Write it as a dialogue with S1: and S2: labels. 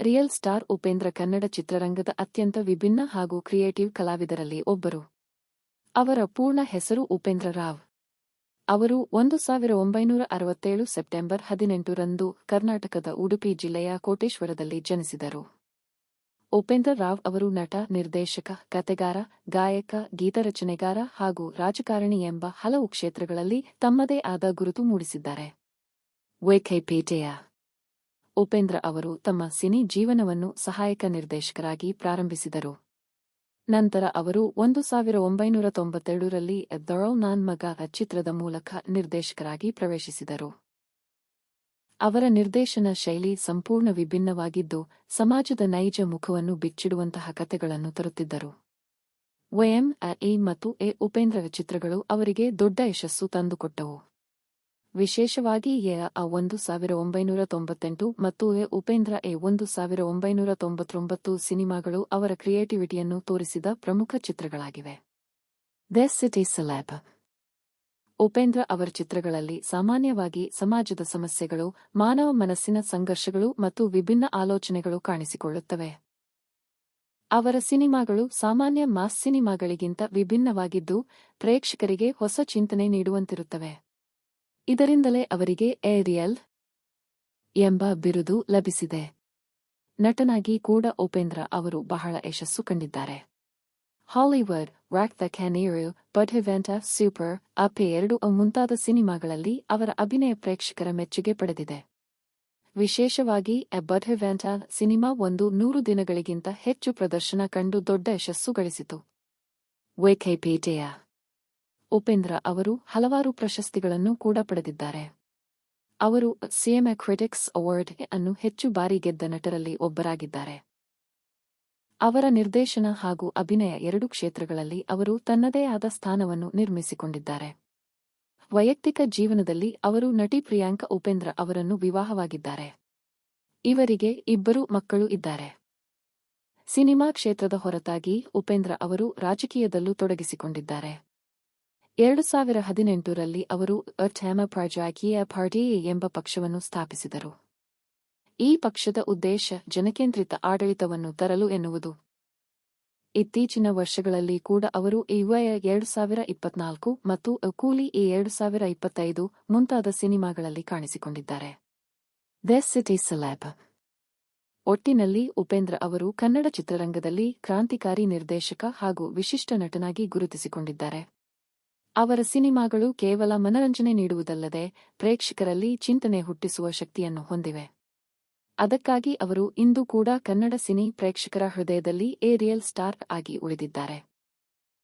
S1: Real star Upendra Kannada ಚಿತ್ರರಂಗದ ಅತ್ಯಂತ ವಿಭಿನ್ನ ಹಾಗೂ ಕ್ರಿಯೇಟಿವ್ ಕಲಾವಿದರಲ್ಲಿ ಒಬ್ಬರು. ಅವರ ಪೂರ್ಣ ಹೆಸರು ಉಪೇಂದ್ರ ರಾವ್. ಅವರು 1967 ಸೆಪ್ಟೆಂಬರ್ 18ರಂದು ಕರ್ನಾಟಕದ ಉಡುಪಿ ಜಿಲ್ಲೆಯ ಕೋಟೇಶ್ವರದಲ್ಲಿ ಜನಿಸಿದರು. ಉಪೇಂದ್ರ ರಾವ್ ಅವರು ನಟ, ನಿರ್ದೇಶಕ, ಕತೆಗಾರ, ಗಾಯಕ, ಗೀತರಚನೆಗಾರ ಹಾಗೂ ರಾಜಕಾರಣಿ ಎಂಬ ಹಲವು ಕ್ಷೇತ್ರಗಳಲ್ಲಿ ತಮ್ಮದೇ ಆದ ಗುರುತು ಮೂಡಿಸಿದ್ದಾರೆ. ವಿಕಿಪೀಡಿಯಾ. ಉಪೇಂದ್ರ ಅವರು ತಮ್ಮ ಸಿನಿ ಜೀವನವನ್ನು ಸಹಾಯಕ ನಿರ್ದೇಶಕರಾಗಿ ಪ್ರಾರಂಭಿಸಿದರು. ನಂತರ ಅವರು 1992ರಲ್ಲಿ ದೊರಳ್ ನಾನ್ ಮಗ ಚಿತ್ರದ ಮೂಲಕ ನಿರ್ದೇಶಕರಾಗಿ ಪ್ರವೇಶಿಸಿದರು. ಅವರ ನಿರ್ದೇಶನ ಶೈಲಿ ಸಂಪೂರ್ಣ ವಿಭಿನ್ನವಾಗಿದ್ದು, ಸಮಾಜದ ನೈಜ ಮುಖವನ್ನು ಬಿಚ್ಚಿಡುವಂತಹ ಕಥೆಗಳನ್ನು ತರುತ್ತಿದ್ದರು. ವಯಂ ಎ ಮತ್ತು ಎ ಉಪೇಂದ್ರ ಚಿತ್ರಗಳು ಅವರಿಗೆ ದೊಡ್ಡ ಯಶಸ್ಸು ತಂದುಕೊಟ್ಟವು. ವಿಶೇಷವಾಗಿ ಎ 1998 ಮತ್ತು ಎ ಉಪೇಂದ್ರ ಎ 1999 ಸಿನಿಮಾಗಳು ಅವರ ಕ್ರಿಯೇಟಿವಿಟಿಯನ್ನು ತೋರಿಸಿದ ಪ್ರಮುಖ ಚಿತ್ರಗಳಾಗಿವೆ. The city celeb. ಉಪೇಂದ್ರ ಅವರ ಚಿತ್ರಗಳಲ್ಲಿ ಸಾಮಾನ್ಯವಾಗಿ ಸಮಾಜದ ಸಮಸ್ಯೆಗಳು, ಮಾನವ ಮನಸ್ಸಿನ ಸಂಘರ್ಷಗಳು ಮತ್ತು ವಿಭಿನ್ನ ಆಲೋಚನೆಗಳು ಕಾಣಿಸಿಕೊಳ್ಳುತ್ತವೆ. ಅವರ ಸಿನಿಮಾಗಳು ಸಾಮಾನ್ಯ ಮಾಸ್ ಸಿನಿಮಾಗಳಿಗಿಂತ ವಿಭಿನ್ನವಾಗಿದ್ದು, ಪ್ರೇಕ್ಷಕರಿಗೆ ಹೊಸ ಚಿಂತನೆ ನೀಡುವಂತಿರುತ್ತವೆ. ಇದರಿಂದಲೇ ಅವರಿಗೆ ಎ ರಿಯಲ್ ಎಂಬ ಬಿರುದು ಲಭಿಸಿದೆ. ನಟನಾಗಿ ಕೂಡ ಉಪೇಂದ್ರ ಅವರು ಬಹಳ ಯಶಸ್ಸು ಕಂಡಿದ್ದಾರೆ. ಹಾಲಿವುಡ್, ರಾಕ್ ದ ಕ್ಯಾನೇರು, ಬಡ್ವೆಂಟ, ಸೂಪರ್ ಅಪ್ 2 ಮುಂತಾದ ಸಿನಿಮಾಗಳಲ್ಲಿ ಅವರ ಅಭಿನಯ ಪ್ರೇಕ್ಷಕರ ಮೆಚ್ಚುಗೆ ಪಡೆದಿದೆ. ವಿಶೇಷವಾಗಿ ಎ ಬಡ್ವೆಂಟ ಸಿನಿಮಾ 100 ದಿನಗಳಿಗಿಂತ ಹೆಚ್ಚು ಪ್ರದರ್ಶನ ಕಂಡು ದೊಡ್ಡ ಯಶಸ್ಸು ಗಳಿಸಿತು. ವಿಕಿಪೀಡಿಯಾ. ಉಪೇಂದ್ರ ಅವರು ಹಲವಾರು ಪ್ರಶಸ್ತಿಗಳನ್ನು ಕೂಡ ಪಡೆದಿದ್ದಾರೆ. ಅವರು ಸಿಎಂಎ ಕ್ರಿಟಿಕ್ಸ್ ಅವಾರ್ಡ್ ಅನ್ನು ಹೆಚ್ಚು ಬಾರಿ ಗೆದ್ದ ನಟರಲ್ಲಿ ಒಬ್ಬರಾಗಿದ್ದಾರೆ. ಅವರ ನಿರ್ದೇಶನ ಹಾಗೂ ಅಭಿನಯ 2 ಕ್ಷೇತ್ರಗಳಲ್ಲಿ ಅವರು ತನ್ನದೇ ಆದ ಸ್ಥಾನವನ್ನು ನಿರ್ಮಿಸಿಕೊಂಡಿದ್ದಾರೆ. ವೈಯಕ್ತಿಕ ಜೀವನದಲ್ಲಿ ಅವರು ನಟಿ ಪ್ರಿಯಾಂಕಾ ಉಪೇಂದ್ರ ಅವರನ್ನು ವಿವಾಹವಾಗಿದ್ದಾರೆ. ಇವರಿಗೆ 2 ಮಕ್ಕಳು ಇದ್ದಾರೆ. ಸಿನಿಮಾ ಕ್ಷೇತ್ರದ ಹೊರತಾಗಿ ಉಪೇಂದ್ರ ಅವರು ರಾಜಕೀಯದಲ್ಲೂ ತೊಡಗಿಸಿಕೊಂಡಿದ್ದಾರೆ. 2018ರಲ್ಲಿ ಅವರು ಅಠಮ ಪ್ರಜಾಕೀಯ ಪಾರ್ಟಿ ಎಂಬ ಪಕ್ಷವನ್ನು ಸ್ಥಾಪಿಸಿದರು. ಈ ಪಕ್ಷದ ಉದ್ದೇಶ ಜನಕೇಂದ್ರಿತ ಆಡಳಿತವನ್ನು ತರಲು ಎನ್ನುವುದು. ಇತ್ತೀಚಿನ ವರ್ಷಗಳಲ್ಲಿ ಕೂಡ ಅವರು ಯುವ 2024 ಮತ್ತು ಕೂಲಿ 2025 ಮುಂತಾದ ಸಿನಿಮಾಗಳಲ್ಲಿ ಕಾಣಿಸಿಕೊಂಡಿದ್ದಾರೆ. The city celeb. ಒಟ್ಟಿನಲ್ಲಿ ಉಪೇಂದ್ರ ಅವರು ಕನ್ನಡ ಚಿತ್ರರಂಗದಲ್ಲಿ ಕ್ರಾಂತಿಕಾರಿ ನಿರ್ದೇಶಕ ಹಾಗೂ ವಿಶಿಷ್ಟ ನಟನಾಗಿ ಗುರುತಿಸಿಕೊಂಡಿದ್ದಾರೆ. ಅವರ ಸಿನಿಮಾಗಳು ಕೇವಲ ಮನರಂಜನೆ ನೀಡುವುದಲ್ಲದೆ ಪ್ರೇಕ್ಷಕರಲ್ಲಿ ಚಿಂತನೆ ಹುಟ್ಟಿಸುವ ಶಕ್ತಿಯನ್ನು ಹೊಂದಿವೆ. ಅದಕ್ಕಾಗಿ ಅವರು ಇಂದು ಕೂಡ ಕನ್ನಡ ಸಿನಿ ಪ್ರೇಕ್ಷಕರ ಹೃದಯದಲ್ಲಿ ಎ ರಿಯಲ್ ಸ್ಟಾರ್ ಆಗಿ ಉಳಿದಿದ್ದಾರೆ.